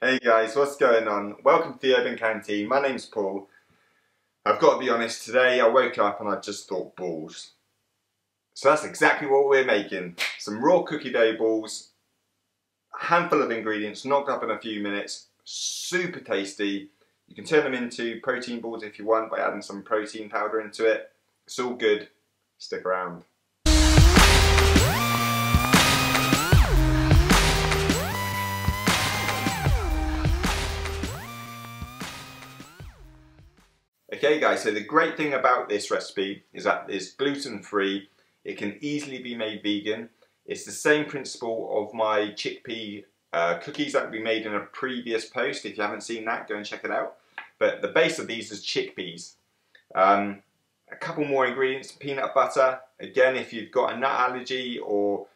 Hey guys, what's going on? Welcome to the Urban Canteen. My name's Paul. I've got to be honest, today I woke up and I just thought balls. So that's exactly what we're making. Some raw cookie dough balls, a handful of ingredients knocked up in a few minutes, super tasty. You can turn them into protein balls if you want by adding some protein powder into it. It's all good. Stick around. Okay guys, so the great thing about this recipe is that it's gluten free. It can easily be made vegan. It's the same principle of my chickpea cookies that we made in a previous post. If you haven't seen that, go and check it out. But the base of these is chickpeas. A couple more ingredients, peanut butter. Again, if you've got a nut allergy or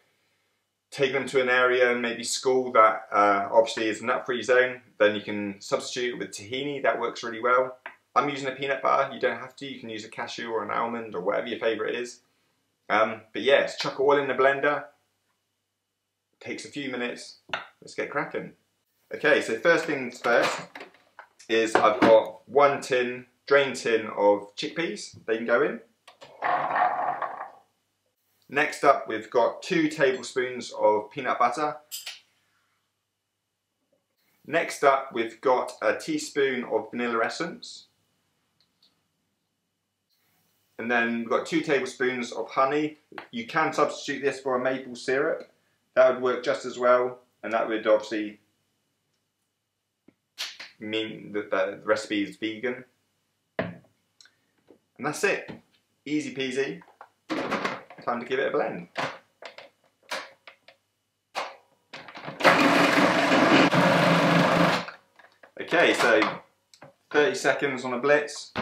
take them to an area and maybe school that obviously is a nut-free zone, then you can substitute it with tahini. That works really well. I'm using a peanut butter. You don't have to. You can use a cashew or an almond or whatever your favourite is. But yeah, let's chuck it all in the blender. Takes a few minutes. Let's get cracking. Okay, so first things first is I've got one drained tin of chickpeas. They can go in. Next up, we've got 2 tablespoons of peanut butter. Next up, we've got a teaspoon of vanilla essence. And then we've got 2 tablespoons of honey. You can substitute this for a maple syrup. That would work just as well. And that would obviously mean that the recipe is vegan. And that's it. Easy peasy. Time to give it a blend. Okay, so 30 seconds on a blitz.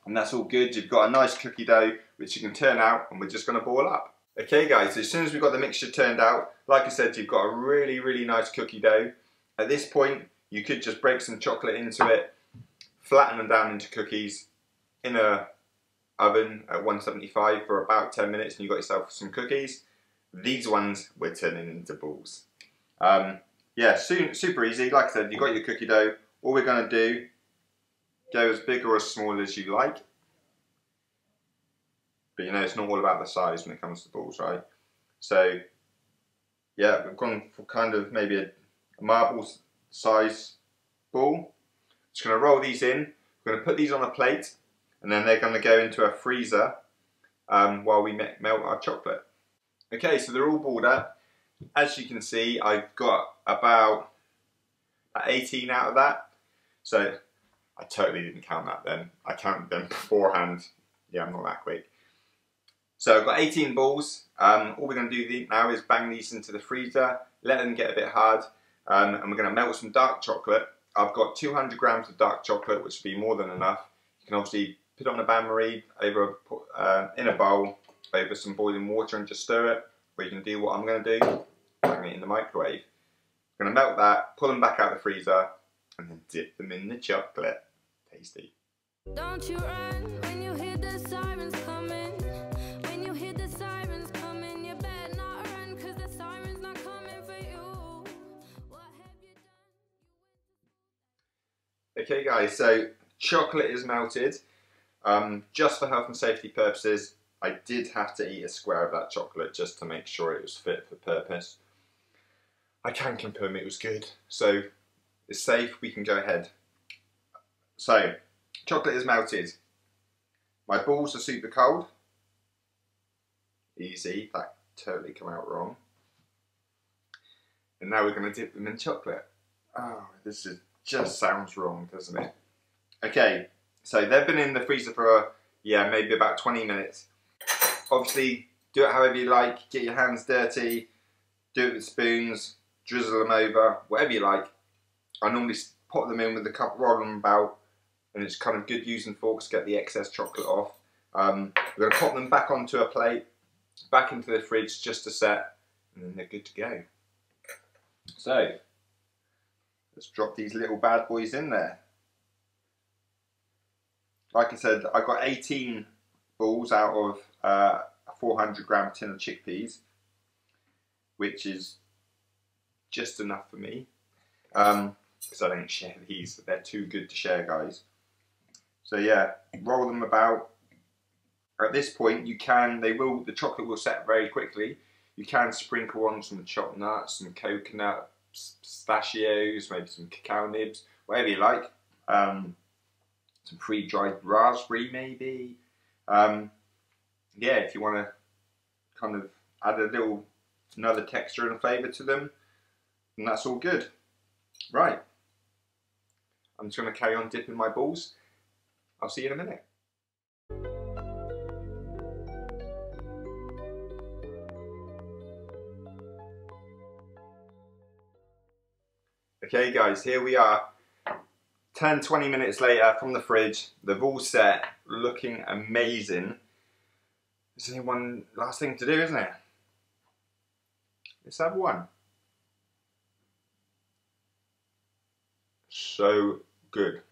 And that's all good. You've got a nice cookie dough which you can turn out, and we're just going to ball up. Okay guys, so as soon as we've got the mixture turned out, like I said, you've got a really nice cookie dough. At this point you could just break some chocolate into it, flatten them down into cookies in a oven at 175 for about 10 minutes, and you've got yourself some cookies. These ones we're turning into balls. Yeah, super easy. Like I said, you've got your cookie dough. All we're going to do, go as big or as small as you like. But you know, it's not all about the size when it comes to balls, right? So, yeah, we've gone for kind of maybe a marble size ball. Just going to roll these in. We're going to put these on a plate, and then they're going to go into a freezer while we melt our chocolate. Okay, so they're all balled up. As you can see, I've got about 18 out of that. So I totally didn't count that then. I counted them beforehand. Yeah, I'm not that quick. So I've got 18 balls. All we're going to do now is bang these into the freezer, let them get a bit hard, and we're going to melt some dark chocolate. I've got 200 grams of dark chocolate, which would be more than enough. You can obviously put it on a bain-marie over in a bowl over some boiling water and just stir it. Or you can do what I'm going to do, bang it in the microwave. I'm going to melt that, pull them back out of the freezer, and then dip them in the chocolate. Tasty. Don't you run when you hear the sirens coming. When you hear the sirens coming, you better not run, cause the siren's not coming for you. What have you done? Okay guys, so chocolate is melted. Just for health and safety purposes, I did have to eat a square of that chocolate just to make sure it was fit for purpose. I can confirm it was good, so it's safe, we can go ahead. So, chocolate is melted. My balls are super cold. Easy, that totally come out wrong. And now we're going to dip them in chocolate. Oh, this just sounds wrong, doesn't it? Okay, so they've been in the freezer for, yeah, maybe about 20 minutes. Obviously, do it however you like. Get your hands dirty. Do it with spoons. Drizzle them over. Whatever you like. I normally pop them in with a cup, roll them about. And it's kind of good using forks to get the excess chocolate off. We're going to pop them back onto a plate, back into the fridge just to set, and then they're good to go. So, let's drop these little bad boys in there. Like I said, I got 18 balls out of a 400 gram tin of chickpeas, which is just enough for me. because I don't share these. They're too good to share, guys. So yeah, roll them about. At this point, you can, the chocolate will set very quickly. You can sprinkle on some chopped nuts, some coconut, pistachios, maybe some cacao nibs, whatever you like. Some pre-dried raspberry maybe. Yeah, if you want to kind of add another texture and flavour to them, and that's all good. Right, I'm just going to carry on dipping my balls. I'll see you in a minute. Okay guys, here we are, 10-20 minutes later from the fridge. They've all set, looking amazing. There's only one last thing to do, isn't it? Let's have one. So good.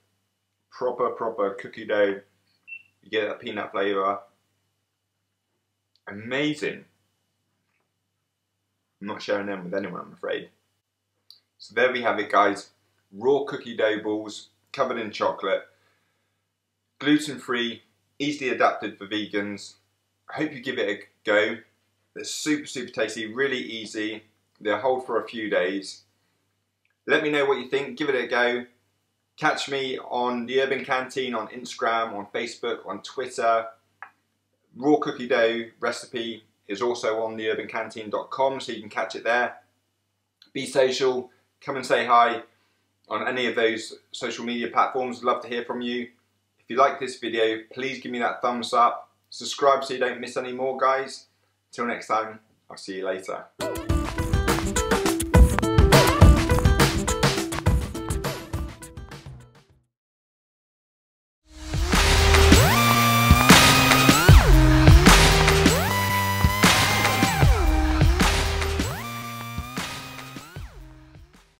Proper cookie dough. You get that peanut flavour. Amazing. I'm not sharing them with anyone, I'm afraid. So there we have it, guys. Raw cookie dough balls covered in chocolate. Gluten-free, easily adapted for vegans. I hope you give it a go. They're super tasty, really easy. They'll hold for a few days. Let me know what you think, give it a go. Catch me on the Urban Canteen on Instagram, on Facebook, on Twitter. Raw cookie dough recipe is also on theurbancanteen.com, so you can catch it there. Be social, come and say hi on any of those social media platforms. Love to hear from you. If you like this video, please give me that thumbs up. Subscribe so you don't miss any more, guys. Till next time, I'll see you later.